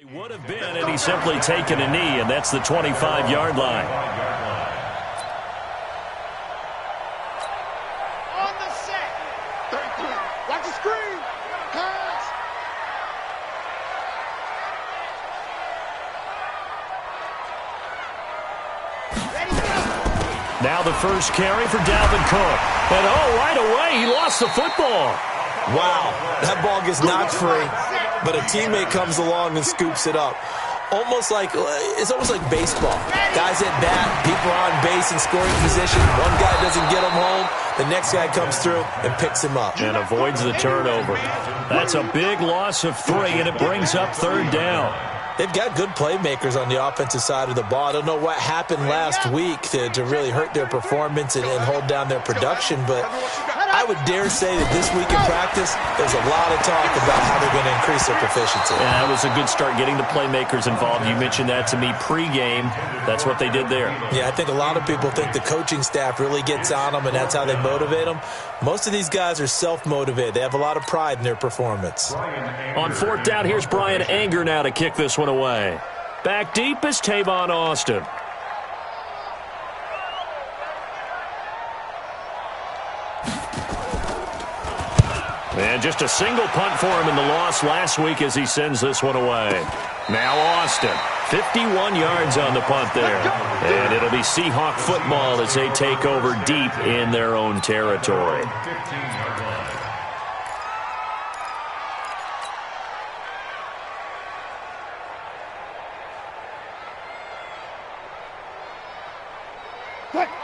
He would have been, and he's simply taken a knee, and that's the 25-yard line. On the set. 33. Watch the screen. Pass. Ready, go. Now the first carry for Dalvin Cook. And, right away, he lost the football. Wow, that ball gets knocked free, but a teammate comes along and scoops it up. It's almost like baseball. Guys at bat, people are on base in scoring position. One guy doesn't get him home. The next guy comes through and picks him up. And avoids the turnover. That's a big loss of 3, and it brings up 3rd down. They've got good playmakers on the offensive side of the ball. I don't know what happened last week to really hurt their performance and hold down their production, but I would dare say that this week in practice, there's a lot of talk about how they're going to increase their proficiency. Yeah, that was a good start getting the playmakers involved. You mentioned that to me pregame. That's what they did there. Yeah, I think a lot of people think the coaching staff really gets on them, and that's how they motivate them. Most of these guys are self-motivated. They have a lot of pride in their performance. On 4th down, here's Brian Anger now to kick this one away. Back deep is Tavon Austin. And just a single punt for him in the loss last week as he sends this one away. Now Austin, 51 yards on the punt there. And it'll be Seahawk football as they take over deep in their own territory.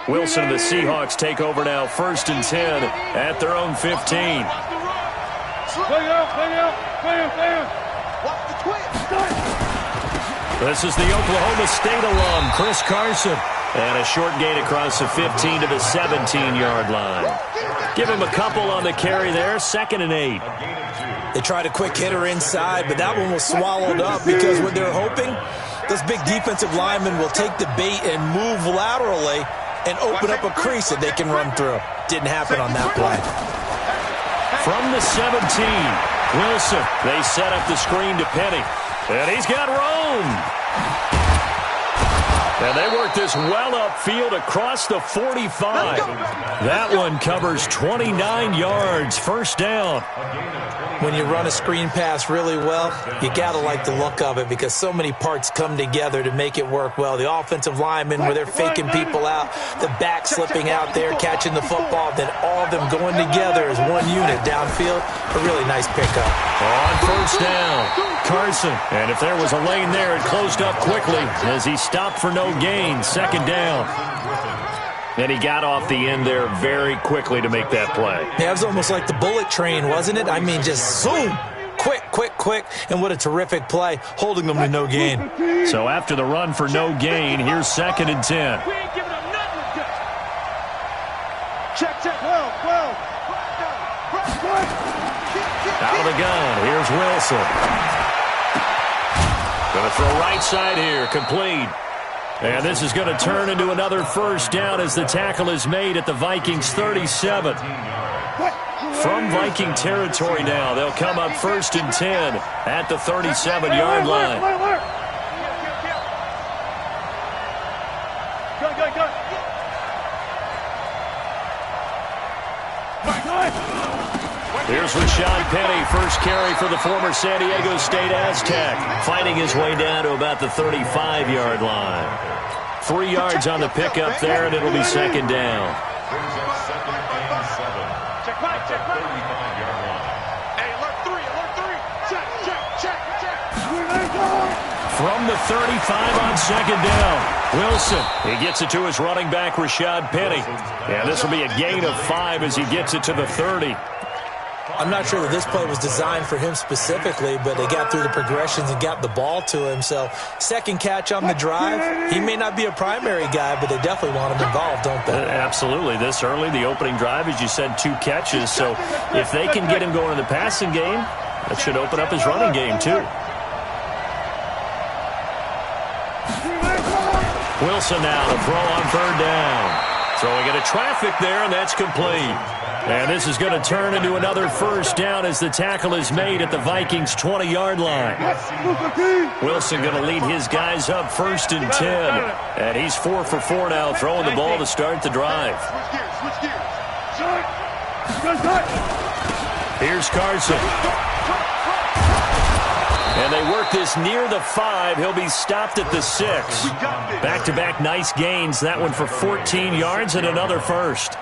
Wilson and the Seahawks take over now, 1st and 10 at their own 15. This is the Oklahoma State alum, Chris Carson. And a short gain across the 15 to the 17-yard line. Give him a couple on the carry there, 2nd and 8. They tried a quick hitter inside, but that one was swallowed up because what they're hoping, those big defensive linemen will take the bait and move laterally and open up a crease that they can run through. Didn't happen on that play. From the 17, Wilson. They set up the screen to Penny. And he's got room. And they work this well upfield across the 45. That one covers 29 yards. 1st down. When you run a screen pass really well, you got to like the look of it because so many parts come together to make it work well. The offensive linemen, where they're faking people out, the back slipping out there, catching the football, then all of them going together as one unit downfield. A really nice pickup. On 1st down, Carson. And if there was a lane there, it closed up quickly as he stopped for no gain. 2nd down. And he got off the end there very quickly to make that play. Yeah, it was almost like the bullet train, wasn't it? I mean, just zoom. Quick. And what a terrific play, holding them to no gain. So after the run for no gain, here's 2nd and 10. Check. 12. Out of the gun, here's Wilson. Going to throw right side here, complete. And this is going to turn into another 1st down as the tackle is made at the Vikings 37. From Viking territory now, they'll come up 1st and 10 at the 37-yard line. Here's Rashad Penny, first carry for the former San Diego State Aztec, fighting his way down to about the 35-yard line. 3 yards on the pickup there, and it'll be 2nd down. From the 35 on 2nd down, Wilson. He gets it to his running back, Rashad Penny. And this will be a gain of 5 as he gets it to the 30. I'm not sure that this play was designed for him specifically, but they got through the progressions and got the ball to him. So 2nd catch on the drive. He may not be a primary guy, but they definitely want him involved, don't they? Absolutely. This early, the opening drive, as you said, 2 catches. So if they can get him going in the passing game, that should open up his running game too. Wilson now to throw on 3rd down. Throwing into traffic there, and that's complete. And this is going to turn into another first down as the tackle is made at the Vikings' 20-yard line. Wilson going to lead his guys up 1st and 10. And he's 4 for 4 now, throwing the ball to start the drive. Here's Carson. And they work this near the 5. He'll be stopped at the 6. Back-to-back nice gains. That one for 14 yards and another first.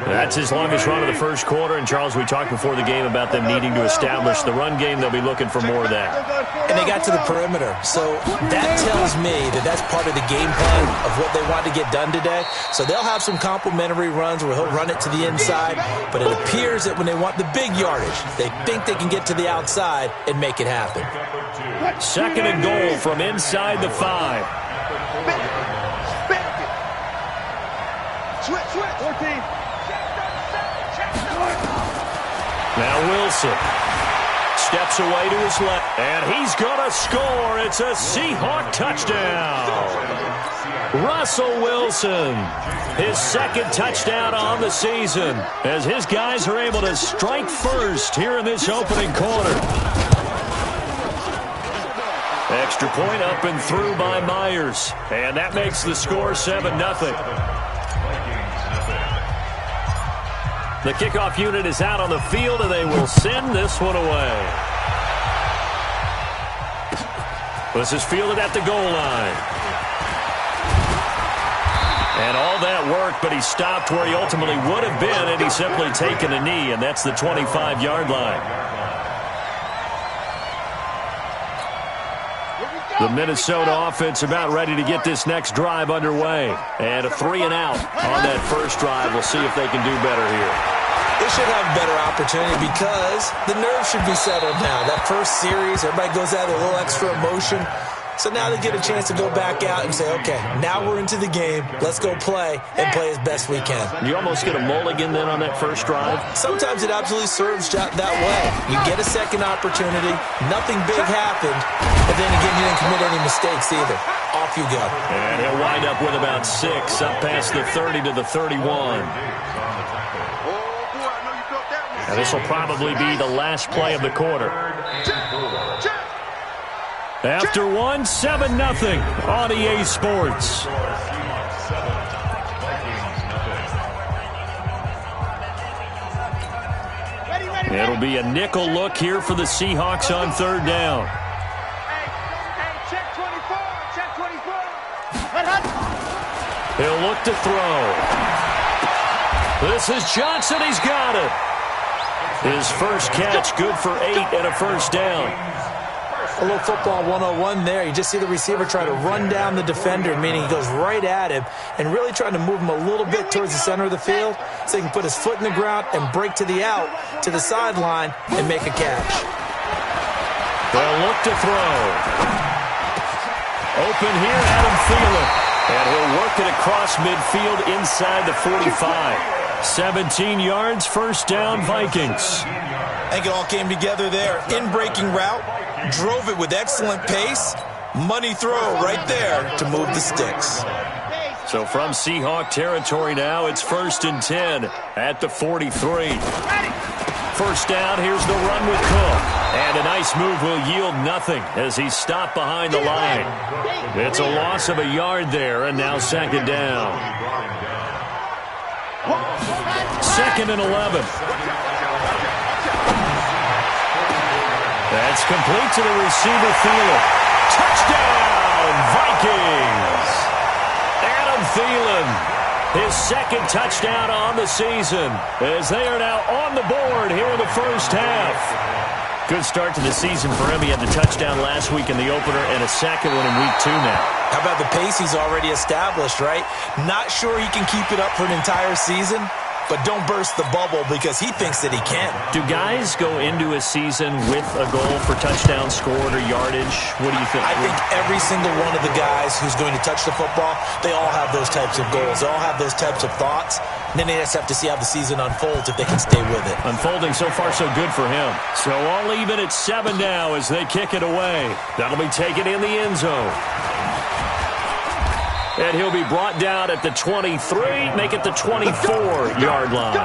That's his longest run of the first quarter. And, Charles, we talked before the game about them needing to establish the run game. They'll be looking for more of that. And they got to the perimeter. So that tells me that that's part of the game plan of what they want to get done today. So they'll have some complimentary runs where he'll run it to the inside. But it appears that when they want the big yardage, they think they can get to the outside and make it happen. 2nd and goal from inside the 5. Now Wilson steps away to his left, and he's going to score. It's a Seahawk touchdown. Russell Wilson, his 2nd touchdown on the season, as his guys are able to strike first here in this opening quarter. Extra point up and through by Myers, and that makes the score 7-0. The kickoff unit is out on the field, and they will send this one away. This is fielded at the goal line. And all that work, but he stopped where he ultimately would have been, and he's simply taken a knee, and that's the 25-yard line. The Minnesota offense about ready to get this next drive underway. And a 3-and-out on that first drive. We'll see if they can do better here. They should have a better opportunity because the nerves should be settled now. That first series, everybody goes out with a little extra emotion. So now they get a chance to go back out and say, okay, now we're into the game. Let's go play and play as best we can. You almost get a mulligan then on that first drive? Sometimes it absolutely serves that way. You get a second opportunity. Nothing big happened. But then again, you didn't commit any mistakes either. Off you go. And he'll wind up with about 6 up past the 30 to the 31. And this will probably be the last play of the quarter. After 1, 7-0 on EA Sports. It'll be a nickel look here for the Seahawks on 3rd down. He'll look to throw. This is Johnson. He's got it. His first catch, good for 8 and a first down. A little football 101 there. You just see the receiver try to run down the defender, meaning he goes right at him and really trying to move him a little bit towards the center of the field so he can put his foot in the ground and break to the out, to the sideline, and make a catch. They'll look to throw. Open here, Adam Thielen. And he'll work it across midfield inside the 45. 17 yards, first down, Vikings. I think it all came together there. In-breaking route, drove it with excellent pace. Money throw right there to move the sticks. So from Seahawk territory now, it's 1st and 10 at the 43. First down, here's the run with Cook. And a nice move will yield nothing as he's stopped behind the line. It's a loss of a yard there, and now 2nd down. 2nd and 11. That's complete to the receiver, Thielen. Touchdown, Vikings! Adam Thielen, his 2nd touchdown on the season, as they are now on the board here in the first half. Good start to the season for him. He had the touchdown last week in the opener and a second one in week 2 now. How about the pace he's already established, right? Not sure he can keep it up for an entire season, but don't burst the bubble because he thinks that he can. Do guys go into a season with a goal for touchdown scored or yardage? What do you think? I think every single one of the guys who's going to touch the football, they all have those types of goals. They all have those types of thoughts. And then they just have to see how the season unfolds if they can stay with it. Unfolding so far so good for him. So all even at 7 now as they kick it away. That'll be taken in the end zone. And he'll be brought down at the 23, make it the 24-yard line.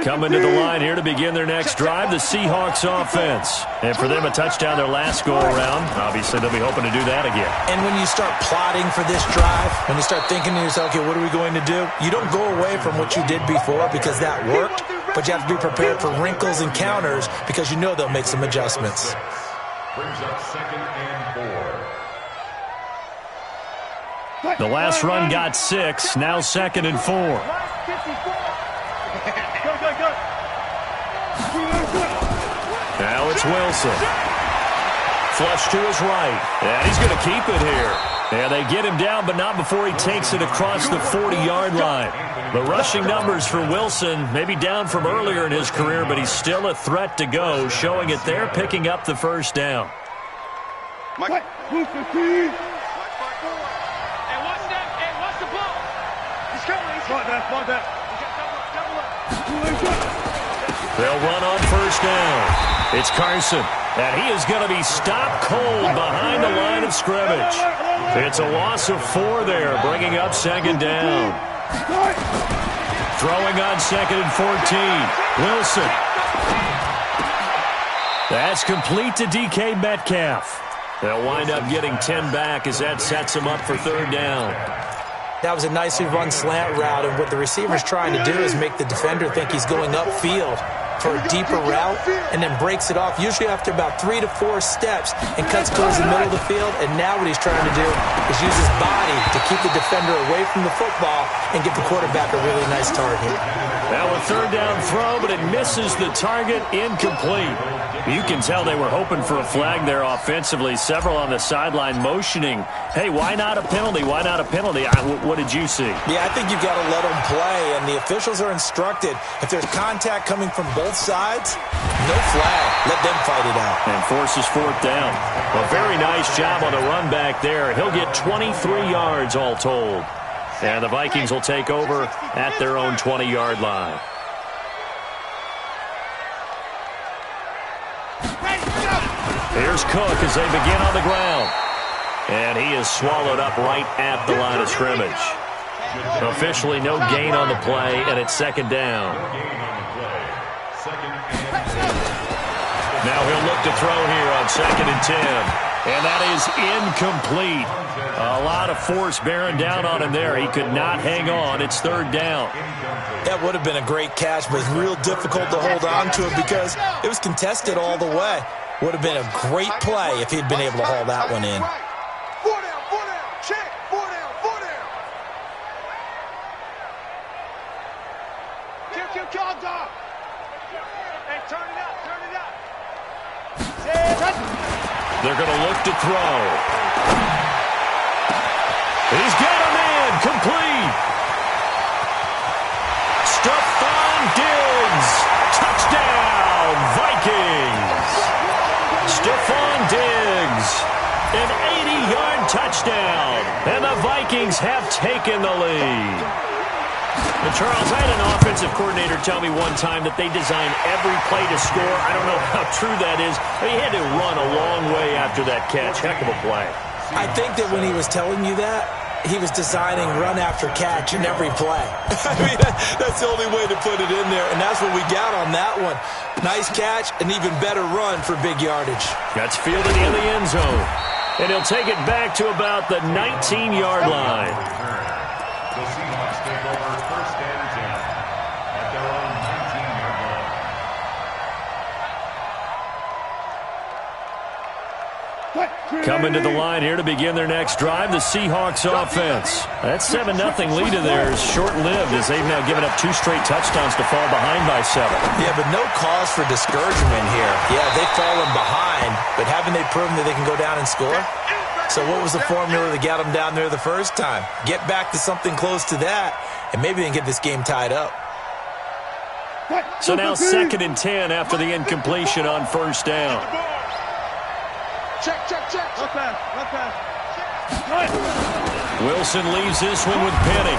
Coming to the line here to begin their next drive, the Seahawks offense. And for them, a touchdown their last go-around. Obviously, they'll be hoping to do that again. And when you start plotting for this drive, when you start thinking to yourself, okay, what are we going to do? You don't go away from what you did before because that worked, but you have to be prepared for wrinkles and counters because you know they'll make some adjustments. Brings up 2nd and 4. The last run got 6, now 2nd and 4. Now it's Wilson. Flush to his right. And he's going to keep it here. And they get him down, but not before he takes it across the 40-yard line. The rushing numbers for Wilson, maybe down from earlier in his career, but he's still a threat to go, showing it there, picking up the first down. Mike. They'll run on first down. It's Carson, and he is going to be stopped cold behind the line of scrimmage. It's a loss of 4 there, bringing up 2nd down. Throwing on 2nd and 14. Wilson. That's complete to DK Metcalf. They'll wind up getting 10 back as that sets them up for 3rd down. That was a nicely run slant route, and what the receiver's trying to do is make the defender think he's going upfield for a deeper route and then breaks it off, usually after about 3 to 4 steps, and cuts towards the middle of the field. And now what he's trying to do is use his body to keep the defender away from the football and get the quarterback a really nice target. Now a 3rd down throw, but it misses the target, incomplete. You can tell they were hoping for a flag there offensively. Several on the sideline motioning, hey, why not a penalty? Why not a penalty? What did you see? Yeah, I think you've got to let them play, and the officials are instructed, if there's contact coming from both sides, no flag. Let them fight it out. And forces 4th down. A very nice job on the run back there. He'll get 23 yards all told. And the Vikings will take over at their own 20-yard line. Here's Cook as they begin on the ground. And he is swallowed up right at the line of scrimmage. Officially no gain on the play, and it's 2nd down. Now he'll look to throw here on 2nd and 10. And that is incomplete. A lot of force bearing down on him there. He could not hang on. It's 3rd down. That would have been a great catch, but it's real difficult to hold on to it because it was contested all the way. Would have been a great play if he'd been able to haul that one in. 4 down, check, 4 down. Kill, dog. Hey, turn it up. They're going to look to throw. He's got him in, complete. Stephon Diggs, touchdown, Vikings. Stephon Diggs, an 80-yard touchdown, and the Vikings have taken the lead. And Charles, I had an offensive coordinator tell me one time that they design every play to score. I don't know how true that is, but he had to run a long way after that catch. Heck of a play. I think that when he was telling you that, he was designing run after catch in every play. I mean, that's the only way to put it in there, and that's what we got on that one. Nice catch, an even better run for big yardage. That's fielded in the end zone, and he'll take it back to about the 19-yard line. The Seahawks take over 1st and 10 at their own 19-yard line. Coming to the line here to begin their next drive, the Seahawks offense. That 7-0 lead of theirs short-lived as they've now given up 2 straight touchdowns to fall behind by 7. Yeah, but no cause for discouragement here. Yeah, they've fallen behind, but haven't they proven that they can go down and score? So what was the formula that got them down there the first time? Get back to something close to that, and maybe they can get this game tied up. So now 2nd and 10 after the incompletion on 1st down. Check. Okay. Wilson leaves this one with Penny.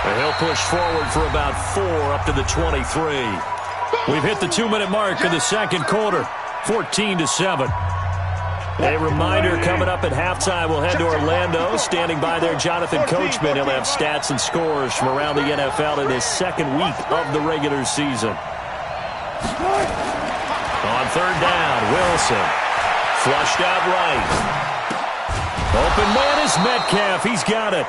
And he'll push forward for about 4 up to the 23. We've hit the 2-minute mark of the 2nd quarter, 14-7. A reminder coming up at halftime, we'll head to Orlando. Standing by there, Jonathan Coachman. He'll have stats and scores from around the NFL in his second week of the regular season. On third down, Wilson. Flushed out right. Open man is Metcalf. He's got it.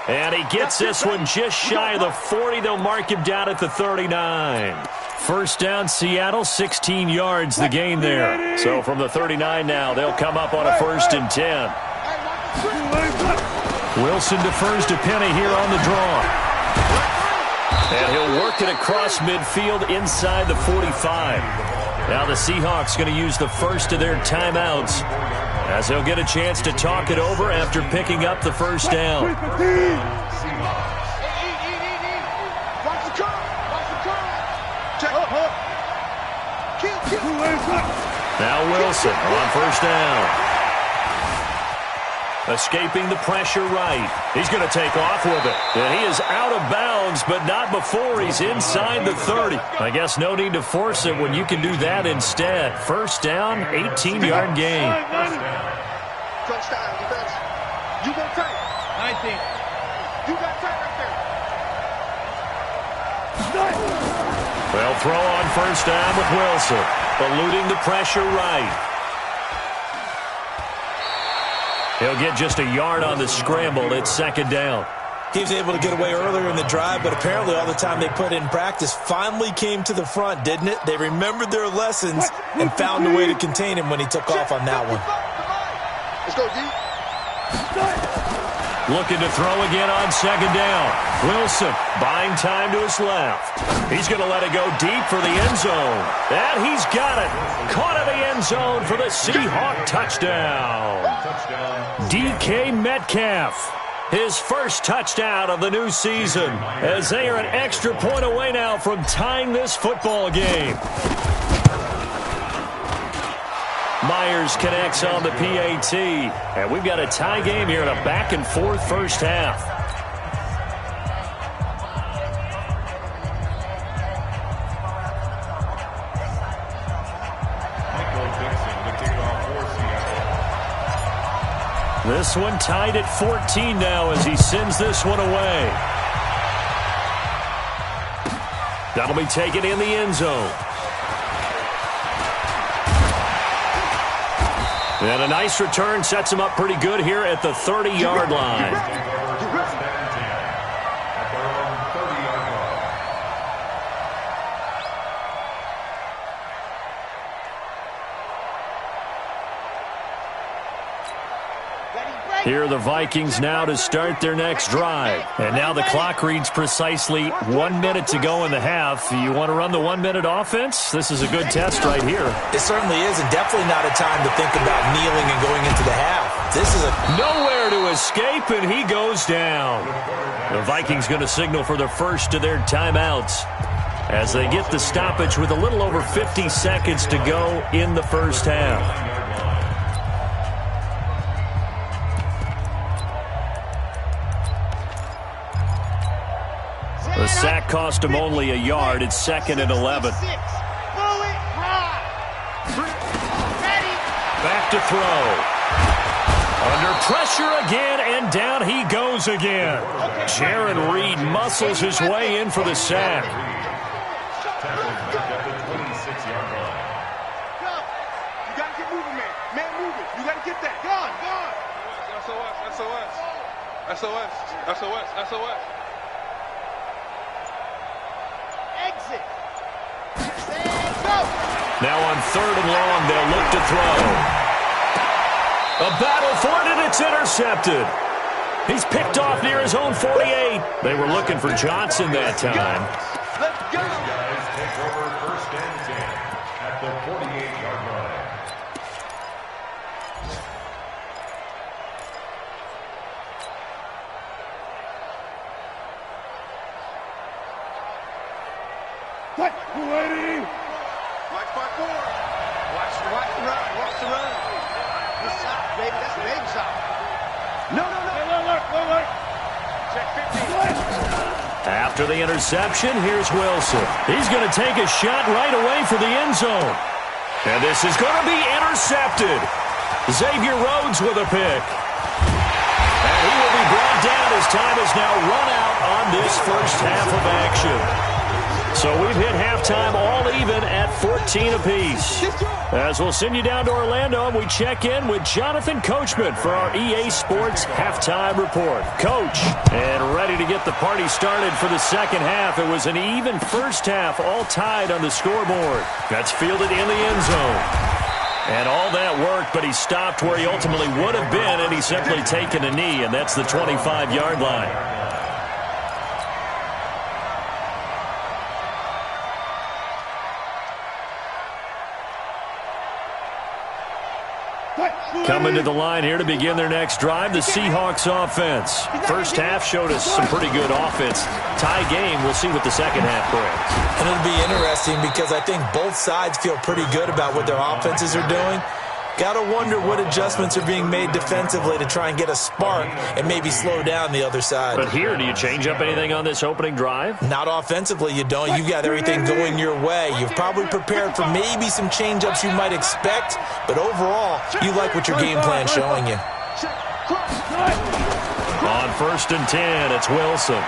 And he gets this one just shy of the 40. They'll mark him down at the 39. First down, Seattle, 16 yards the gain there. So from the 39 now, they'll come up on a 1st and 10. Wilson defers to Penny here on the draw. And he'll work it across midfield inside the 45. Now the Seahawks going to use the first of their timeouts as they'll get a chance to talk it over after picking up the first down. Now Wilson on first down. Escaping the pressure right. He's going to take off with it. And he is out of bounds, but not before he's inside the 30. I guess no need to force it when you can do that instead. First down, 18-yard gain. Touchdown, defense. You got tight. 19. You got tight right there. They'll throw on first down with Wilson. Eluding the pressure right. He'll get just a yard on the scramble. It's second down. He was able to get away earlier in the drive, but apparently all the time they put in practice finally came to the front, didn't it? They remembered their lessons and found a way to contain him when he took off on that one. Let's go, D. Looking to throw again on second down. Wilson buying time to his left. He's going to let it go deep for the end zone. And he's got it. Caught in the end zone for the Seahawk touchdown. DK Metcalf. His first touchdown of the new season as they are an extra point away now from tying this football game. Myers connects on the PAT. And we've got a tie game here in a back-and-forth first half. This one tied at 14 now as he sends this one away. That'll be taken in the end zone. And a nice return sets him up pretty good here at the 30-yard line. Here are the Vikings now to start their next drive. And now the clock reads precisely 1 minute to go in the half. You want to run the 1 minute offense? This is a good test right here. It certainly is, and definitely not a time to think about kneeling and going into the half. This is nowhere to escape, and he goes down. The Vikings going to signal for the first of their timeouts as they get the stoppage with a little over 50 seconds to go in the first half. The sack cost him only a yard. It's 2nd and 11. Back to throw. Under pressure again, and down he goes again. Jaron Reed muscles his way in for the sack. You got to get moving, man. Man moving. You got to get that. Gone. SOS. Exit. Now on 3rd and long, they'll look to throw. A battle for it, and it's intercepted. He's picked off near his own 48. They were looking for Johnson that time. Let's go. Guys take over 1st and 10 at the 48-yard line. What? Ready? Watch my forward. Watch the run. This shot, baby. That's an egg shot. No. Look. Check 15. After the interception, here's Wilson. He's going to take a shot right away for the end zone. And this is going to be intercepted. Xavier Rhodes with a pick. And he will be brought down as time has now run out on this first half of action. So we've hit halftime all even at 14 apiece. As we'll send you down to Orlando, and we check in with Jonathan Coachman for our EA Sports Halftime Report. Coach, and ready to get the party started for the second half. It was an even first half, all tied on the scoreboard. That's fielded in the end zone. And all that worked, but he stopped where he ultimately would have been, and he's simply taken a knee, and that's the 25-yard line. Coming to the line here to begin their next drive, the Seahawks offense. First half showed us some pretty good offense. Tie game, we'll see what the second half brings. And it'll be interesting because I think both sides feel pretty good about what their offenses are doing. Got to wonder what adjustments are being made defensively to try and get a spark and maybe slow down the other side. But here, do you change up anything on this opening drive? Not offensively, you don't. You've got everything going your way. You've probably prepared for maybe some change-ups you might expect, but overall, you like what your game plan's showing you. On 1st and 10, it's Wilson.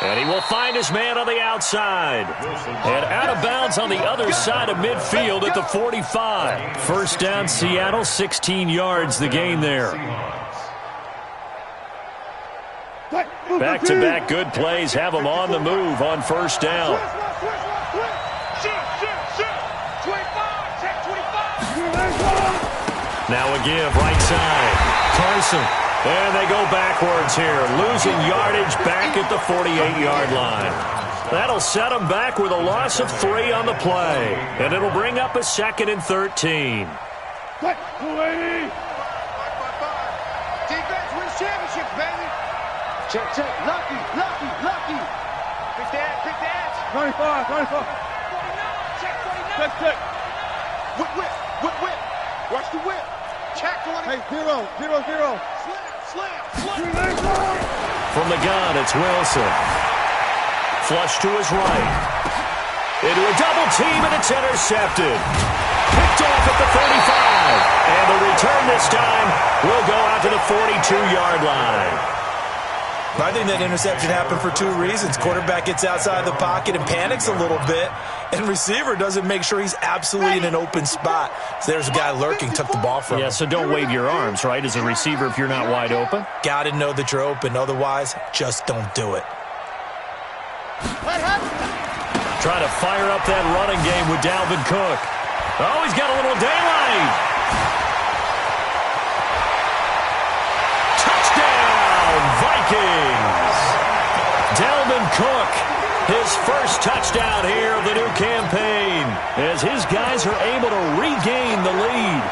And he will find his man on the outside. And out of bounds on the other side of midfield at the 45. First down, Seattle, 16 yards the gain there. Back-to-back good plays have them on the move on first down. Now a give, right side. Carson. And they go backwards here, losing yardage back at the 48-yard line. That'll set them back with a loss of 3 on the play. And it'll bring up a 2nd and 13. Defense wins championships, baby. Check, check. Lucky. Pick that. 25. 49. Check, 49. Check. Whip. Watch the whip. Check 20. Hey, 0. From the gun, it's Wilson. Flush to his right. Into a double team, and it's intercepted. Picked off at the 35. And the return this time will go out to the 42-yard line. I think that interception happened for 2 reasons. Quarterback gets outside the pocket and panics a little bit, and receiver doesn't make sure he's absolutely in an open spot. So there's a guy lurking, took the ball from him. Yeah, so don't wave your arms, right, as a receiver if you're not wide open. Got to know that you're open. Otherwise, just don't do it. Trying to fire up that running game with Dalvin Cook. Oh, he's got a little daylight. Vikings. Dalvin Cook, his first touchdown here of the new campaign, as his guys are able to regain the lead.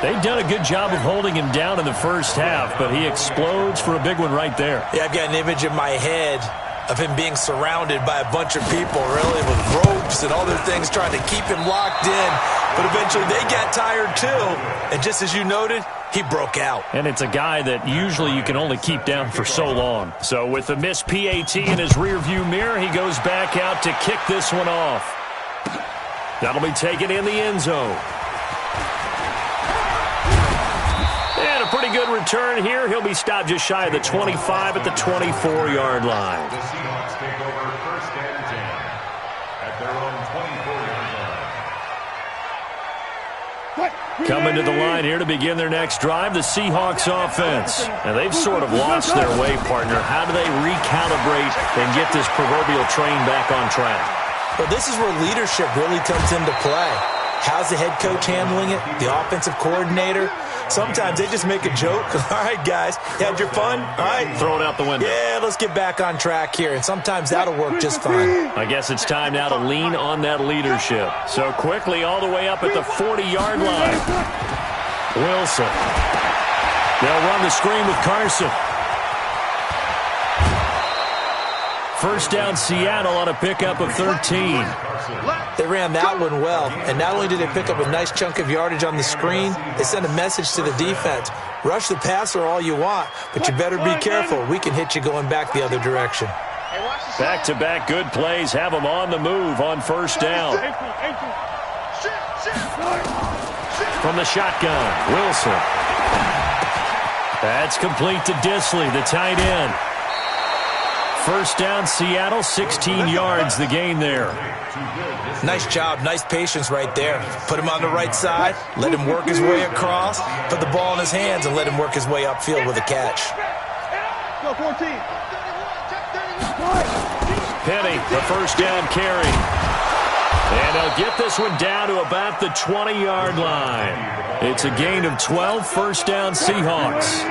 They've done a good job of holding him down in the first half, but he explodes for a big one right there. Yeah, I've got an image in my head of him being surrounded by a bunch of people, really, with ropes and other things trying to keep him locked in. But eventually they got tired too, and just as you noted, he broke out. And it's a guy that usually you can only keep down for so long. So with the missed PAT in his rearview mirror, he goes back out to kick this one off. That'll be taken in the end zone. And a pretty good return here. He'll be stopped just shy of the 25 at the 24-yard line. The Seahawks take over 1st and 10 at their own 24-yard line. Coming to the line here to begin their next drive, the Seahawks offense. Now, they've sort of lost their way, partner. How do they recalibrate and get this proverbial train back on track? Well, this is where leadership really comes into play. How's the head coach handling it? The offensive coordinator? Sometimes they just make a joke. All right, guys, you had your fun? All right. Throw it out the window. Yeah, let's get back on track here. And sometimes that'll work just fine. I guess it's time now to lean on that leadership. So quickly all the way up at the 40-yard line. Wilson. They'll run the screen with Carson. First down, Seattle on a pickup of 13. They ran that one well, and not only did they pick up a nice chunk of yardage on the screen, they sent a message to the defense. Rush the passer all you want, but you better be careful. We can hit you going back the other direction. Back-to-back good plays have them on the move on first down. From the shotgun, Wilson. That's complete to Disley, the tight end. First down, Seattle, 16 yards the gain there. Nice job, nice patience right there. Put him on the right side, let him work his way across, put the ball in his hands, and let him work his way upfield with a catch. Go 14. Penny, the first down carry. And they'll get this one down to about the 20-yard line. It's a gain of 12, first down Seahawks.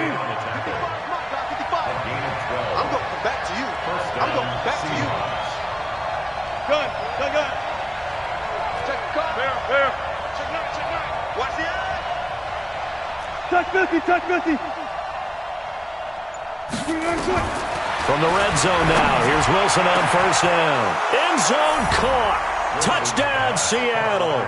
I'm going back to you. I'm going back to you. Gun. Check the car. Fair. Check nine. Watch the eye. Touch 50. From the red zone now, here's Wilson on first down. End zone caught. Touchdown, Seattle.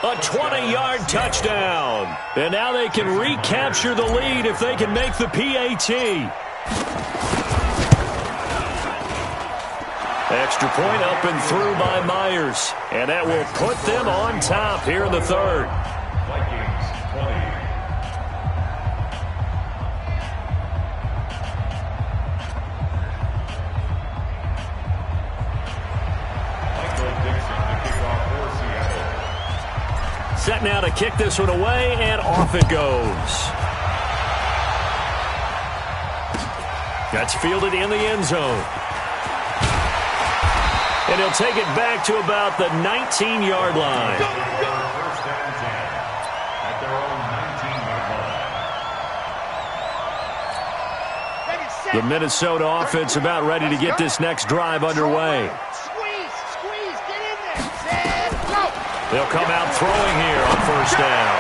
A 20-yard touchdown. And now they can recapture the lead if they can make the PAT. Extra point up and through by Myers. And that will put them on top here in the third. Vikings 20. Set now to kick this one away, and off it goes. That's fielded in the end zone. And he'll take it back to about the 19-yard line. First and 10 at their own 19-yard line. The Minnesota offense about ready to get this next drive underway. Squeeze, get in there. Set, go. They'll come out throwing here on first down.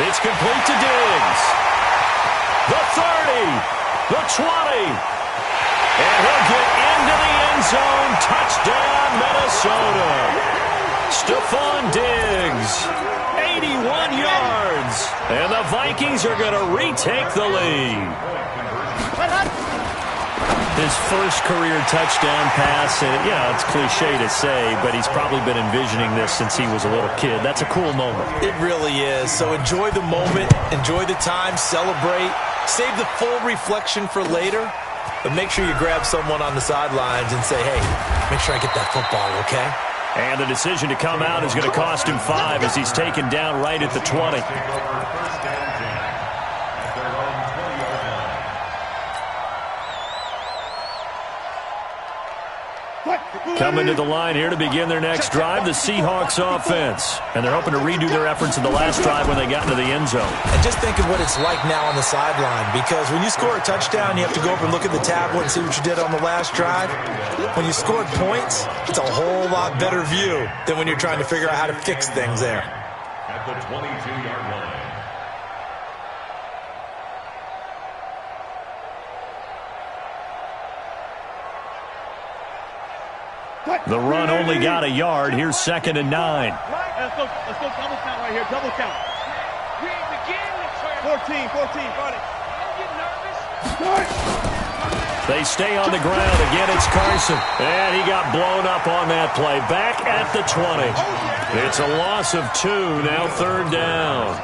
It's complete to Diggs. The 30, the 20. And he'll get into the end zone. Touchdown, Minnesota. Stephon Diggs, 81 yards. And the Vikings are going to retake the lead. His first career touchdown pass, and yeah, it's cliche to say, but he's probably been envisioning this since he was a little kid. That's a cool moment. It really is. So enjoy the moment, enjoy the time, celebrate, save the full reflection for later, but make sure you grab someone on the sidelines and say, hey, make sure I get that football, okay? And the decision to come out is going to cost him 5 as he's taken down right at the 20. First and 10 at their own 20-yard line. Coming to the line here to begin their next drive, the Seahawks offense. And they're hoping to redo their efforts in the last drive when they got into the end zone. And just think of what it's like now on the sideline, because when you score a touchdown, you have to go over and look at the tablet and see what you did on the last drive. When you scored points, it's a whole lot better view than when you're trying to figure out how to fix things there. At the 22-yard line. The run only got a yard. Here's 2nd and 9. Let's go double count right here, double count. We ain't beginning to 14, buddy. Don't get nervous. They stay on the ground. Again, it's Carson. And he got blown up on that play. Back at the 20. It's a loss of 2. Now 3rd down.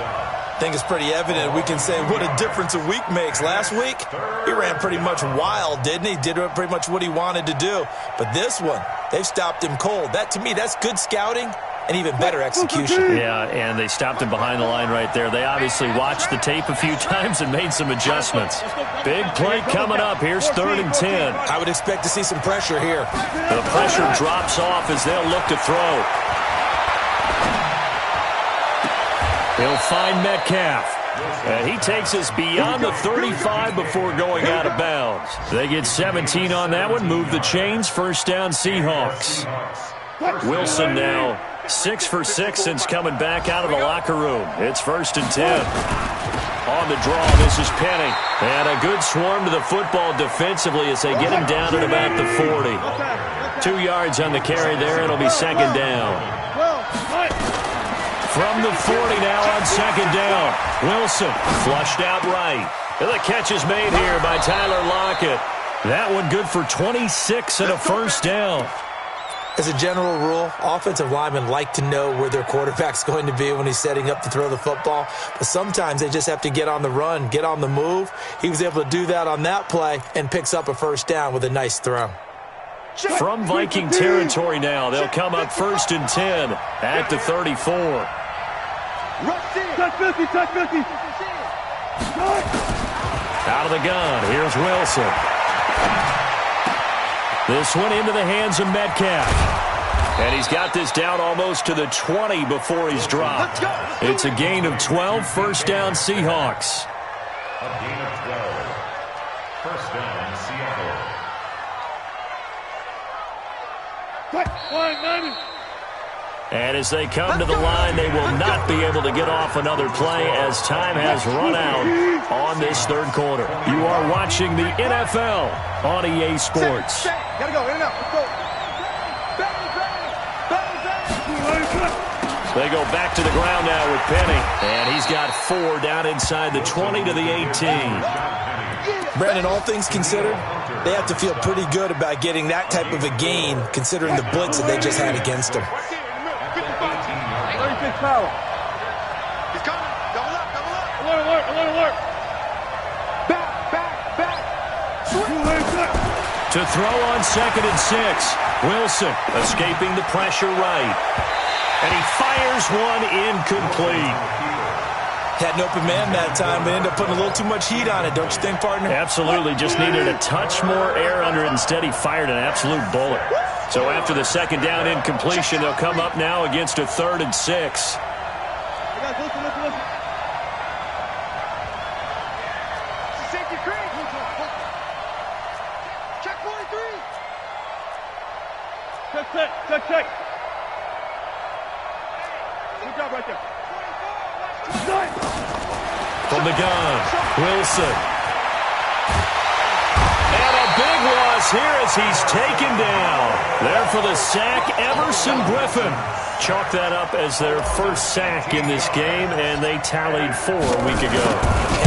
I think it's pretty evident. We can say what a difference a week makes. Last week, he ran pretty much wild, didn't he? Did pretty much what he wanted to do. But this one, they've stopped him cold. That, to me, that's good scouting and even better execution. Yeah, and they stopped him behind the line right there. They obviously watched the tape a few times and made some adjustments. Big play coming up. Here's 3rd and 10. I would expect to see some pressure here. The pressure drops off as they'll look to throw. He'll find Metcalf. And he takes us beyond the 35 before going out of bounds. They get 17 on that one. Move the chains. First down, Seahawks. Wilson now 6 for 6 since coming back out of the locker room. It's 1st and 10. On the draw, this is Penny. And a good swarm to the football defensively as they get him down at about the 40. 2 yards on the carry there. It'll be 2nd down. From the 40 now on 2nd down. Wilson flushed out right. And the catch is made here by Tyler Lockett. That one good for 26 and a first down. As a general rule, offensive linemen like to know where their quarterback's going to be when he's setting up to throw the football. But sometimes they just have to get on the run, get on the move. He was able to do that on that play and picks up a first down with a nice throw. From Viking territory now, they'll come up 1st and 10 at the 34. Touch 50, touch 50. Out of the gun, here's Wilson. This one into the hands of Metcalf. And he's got this down almost to the 20 before he's dropped. It's a gain of 12, first down Seahawks. A gain of 12. First down, Seattle. And as they come to the line, they will not be able to get off another play as time has run out on this third quarter. You are watching the NFL on EA Sports. Gotta go, in and out, let's go. They go back to the ground now with Penny. And he's got 4 down inside the 20 to the 18. Brandon, all things considered, they have to feel pretty good about getting that type of a gain considering the blitz that they just had against them. 36 power. He's coming. Double up, double up. Alert. Back. To throw on 2nd and 6. Wilson escaping the pressure right. And he fires one incomplete. Had an open man that time, but ended up putting a little too much heat on it, don't you think, partner? Absolutely. Just needed a touch more air under it. Instead, he fired an absolute bullet. So after the 2nd down incompletion, they'll come up now against a 3rd and 6. Listen. Safety Craig. Check 43. Check. Good job right there. From the gun, Wilson. And a big loss here as he's taken down. There for the sack, Everson Griffin. Chalk that up as their first sack in this game, and they tallied 4 a week ago.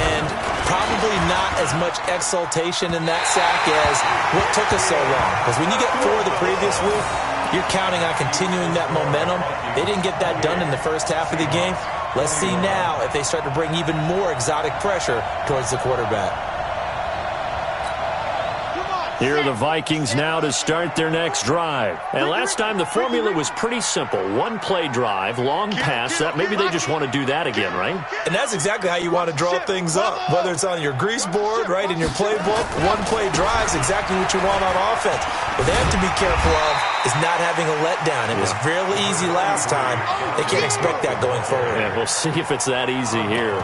And probably not as much exultation in that sack as what took us so long. Because when you get 4 the previous week, you're counting on continuing that momentum. They didn't get that done in the first half of the game. Let's see now if they start to bring even more exotic pressure towards the quarterback. Here are the Vikings now to start their next drive. And last time the formula was pretty simple. 1-play drive, long pass. That maybe they just want to do that again, right? And that's exactly how you want to draw things up. Whether it's on your grease board, right, in your playbook, 1-play drive is exactly what you want on offense. What they have to be careful of is not having a letdown. It was fairly easy last time. They can't expect that going forward. Yeah, we'll see if it's that easy here.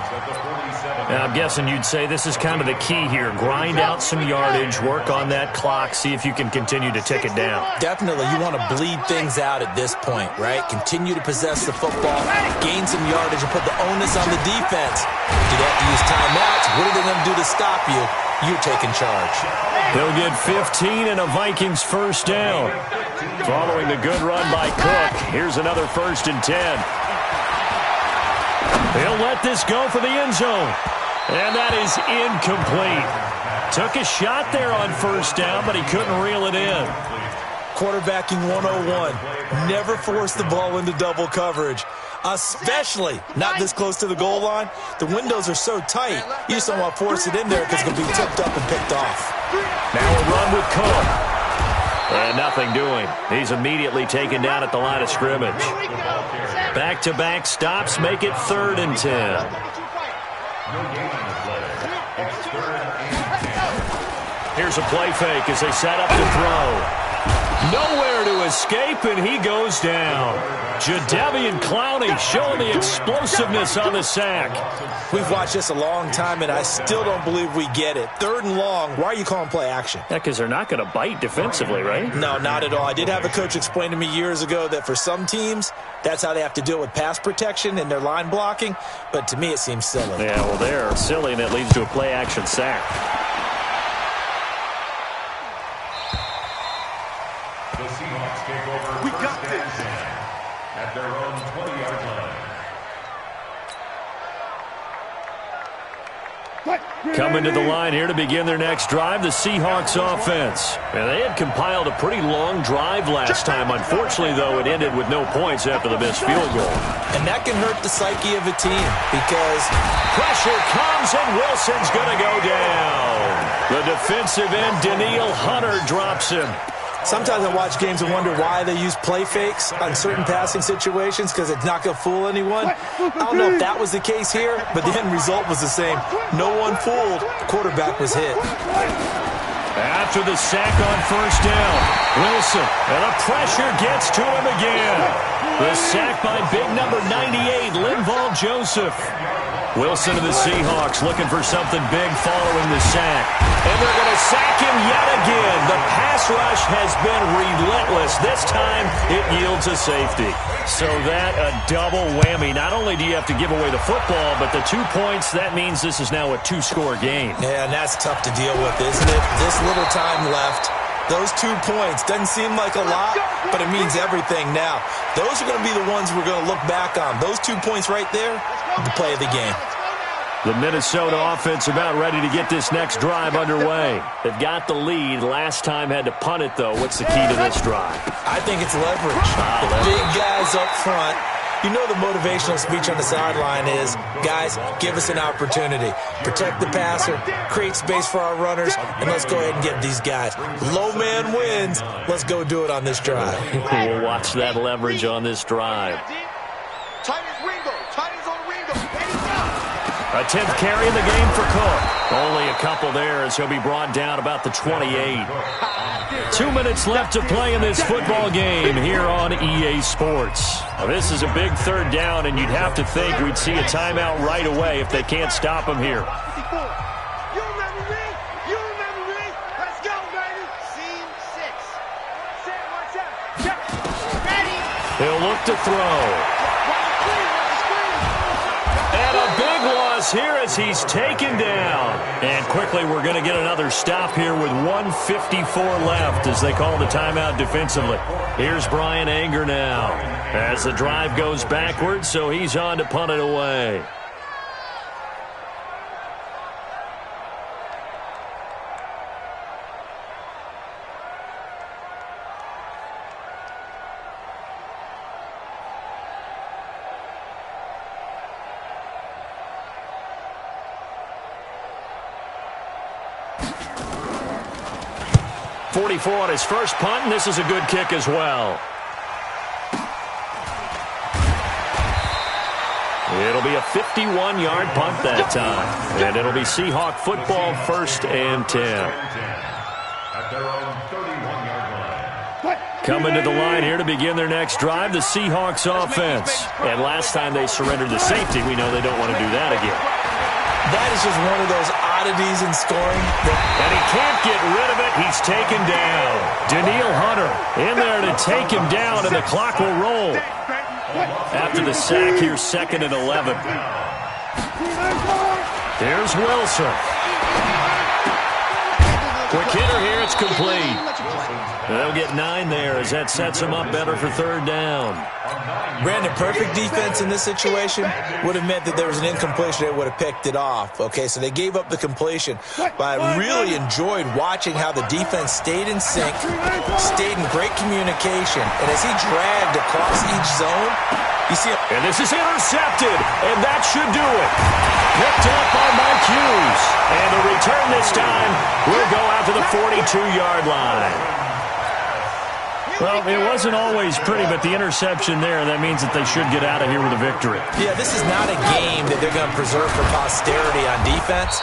And I'm guessing you'd say this is kind of the key here. Grind out some yardage, work on that clock, see if you can continue to tick it down. Definitely, you want to bleed things out at this point, right? Continue to possess the football, gain some yardage, and put the onus on the defense. Do they have to use timeouts? What are they going to do to stop you? You're taking charge. He'll get 15 and a Vikings first down. Following the good run by Cook, here's another 1st and 10. He'll let this go for the end zone. And that is incomplete. Took a shot there on 1st down, but he couldn't reel it in. Quarterbacking 101. Never force the ball into double coverage, especially not this close to the goal line. The windows are so tight, you just don't want to force it in there because it's going to be tipped up and picked off. Now a run with Cook. And nothing doing. He's immediately taken down at the line of scrimmage. Back-to-back stops make it 3rd and 10. Here's a play fake as they set up to throw. Nowhere to escape, and he goes down. Jadeveon Clowney showing the explosiveness on the sack. We've watched this a long time, and I still don't believe we get it. 3rd and long, why are you calling play action? Yeah, because they're not going to bite defensively, right? No, not at all. I did have a coach explain to me years ago that for some teams, that's how they have to deal with pass protection and their line blocking, but to me it seems silly. Yeah, well, they're silly, and it leads to a play action sack. The Seahawks take over. We got this. At their own 20-yard line. What? Coming to the line here to begin their next drive, the Seahawks offense. And they had compiled a pretty long drive last time. Unfortunately, though, it ended with no points after the missed field goal. And that can hurt the psyche of a team because pressure comes and Wilson's going to go down. The defensive end, Danielle Hunter, drops him. sometimes I watch games and wonder why they use play fakes on certain passing situations because it's not going to fool anyone. I don't know if that was the case here, but the end result was the same. No one fooled. The quarterback was hit. After the sack on first down, Wilson, and the pressure gets to him again. The sack by big number 98, Linval Joseph. Wilson of the Seahawks looking for something big following the sack. And they're going to sack him yet again. The pass rush has been relentless. This time it yields a safety. So that a double whammy. Not only do you have to give away the football, but the 2 points, that means this is now a two-score game. Yeah, and that's tough to deal with, isn't it? This little time left. Those 2 points doesn't seem like a lot, but it means everything now. Those are going to be the ones we're going to look back on. Those 2 points right there, the play of the game. The Minnesota offense about ready to get this next drive underway. They've got the lead. Last time had to punt it, though. What's the key to this drive? I think it's leverage. The big guys up front. You know the motivational speech on the sideline is, guys, give us an opportunity. Protect the passer, create space for our runners, and let's go ahead and get these guys. Low man wins. Let's go do it on this drive. We'll watch that leverage on this drive. A 10th carry in the game for Cook. Only a couple there as he'll be brought down about the 28. 2 minutes left to play in this football game here on EA Sports. Now, this is a big third down, and you'd have to think we'd see a timeout right away if they can't stop him here. You remember me? You remember me? Let's go, baby. Scene 6. Sam, watch out. Check. Ready. He'll look to throw. And a big loss here as he's taken down. And quickly we're going to get another stop here with 1:54 left as they call the timeout defensively. Here's Brian Anger now as the drive goes backwards, so he's on to punt it away. On his first punt, and this is a good kick as well. It'll be a 51-yard punt that time, and it'll be Seahawk football 1st and 10. At their own 31-yard line. Coming to the line here to begin their next drive, the Seahawks offense. And last time they surrendered to safety, we know they don't want to do that again. That is just one of those oddities in scoring. And he can't get rid of it. He's taken down. Danielle Hunter in there to take him down, and the clock will roll. After the sack here, 2nd and 11. Here's Wilson. Quick hitter here, it's complete. They'll get 9 there as that sets them up better for 3rd down. Brandon, perfect defense in this situation would have meant that there was an incompletion. They would have picked it off. Okay, so they gave up the completion. But I really enjoyed watching how the defense stayed in sync, stayed in great communication. And as he dragged across each zone, you see him. And this is intercepted, and that should do it. Picked up by Mike Hughes. And the return this time will go out to the 42-yard line. Well, it wasn't always pretty, but the interception there, that means that they should get out of here with a victory. Yeah, this is not a game that they're going to preserve for posterity on defense,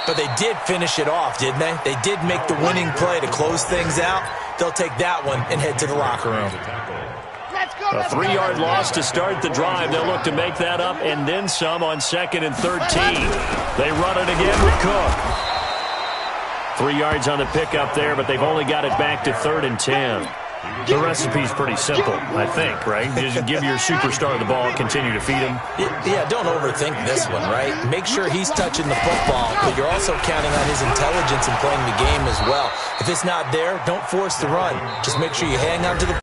but they did finish it off, didn't they? They did make the winning play to close things out. They'll take that one and head to the locker room. A 3-yard loss to start the drive. They'll look to make that up and then some on 2nd and 13. They run it again with Cook. 3 yards on the pickup there, but they've only got it back to 3rd and 10. The recipe's pretty simple, I think, right? Just give your superstar the ball, continue to feed him. Yeah, don't overthink this one, right? Make sure he's touching the football, but you're also counting on his intelligence in playing the game as well. If it's not there, don't force the run. Just make sure you hang on to the